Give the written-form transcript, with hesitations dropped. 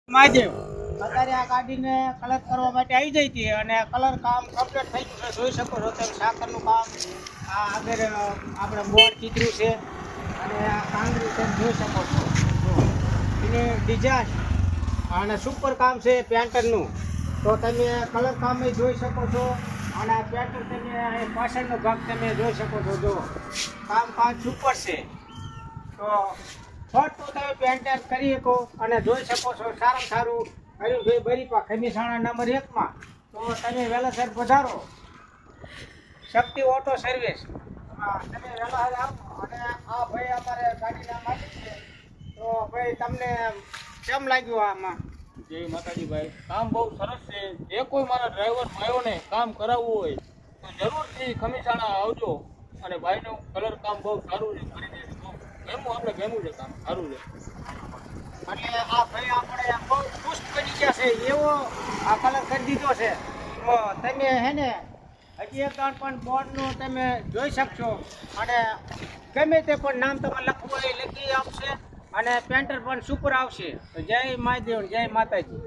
મહાદેવ અત્યારે આ ગાડીને કલર કરવા માટે આવી જઈ હતી અને કલર કામ કમ્પ્લીટ થઈ ગયું છે. જોઈ શકો છો તમે સાકરનું કામ આ આગળ આપણે બોર્ડ ચીતર્યું છે અને આ કાંગરી તમે જોઈ શકો છો. એની ડિઝાઇન અને સુપર કામ છે પેન્ટરનું. તો તમે કલર કામ જોઈ શકો છો અને આ પેન્ટર તમે પાછળનો ભાગ તમે જોઈ શકો છો. જો કામ સુપર છે. તો ફટ તો તમે પેન્ટર કરી શકો અને જોઈ શકો છો. સારામાં સારું હરીભાઈ બરીપા ખમીસાણા નંબર 1 માં. તો તમે વહેલાસર પધારો. શક્તિ ઓટો સર્વિસ તમે વહેલા આવો અને આ ભાઈ અમારે ગાડીના માલિક છે. તો ભાઈ તમને કેમ લાગ્યું આમાં? જય માતાજી ભાઈ, કામ બહુ સરસ છે. જે કોઈ મારા ડ્રાઈવર ભાઈઓને કામ કરાવવું હોય તો જરૂરથી ખમીસાણા આવજો અને ભાઈનું કલર કામ બહુ સારું છે, કરી દેજો. આપણે ગેમું છે, કામ સારું છે. એટલે આ ભાઈ આપણે બહુ ખુશ બની ગયા છે એવો આ કલર કરી દીધો છે. તો તમે હે ને હજી એક પણ બોર્ડનું તમે જોઈ શકશો અને ગમે તે પણ નામ તમારે લખવું હોય લખી આપશે અને પેન્ટર પણ સુપર આવશે. તો જય મહાદેવ, જય માતાજી.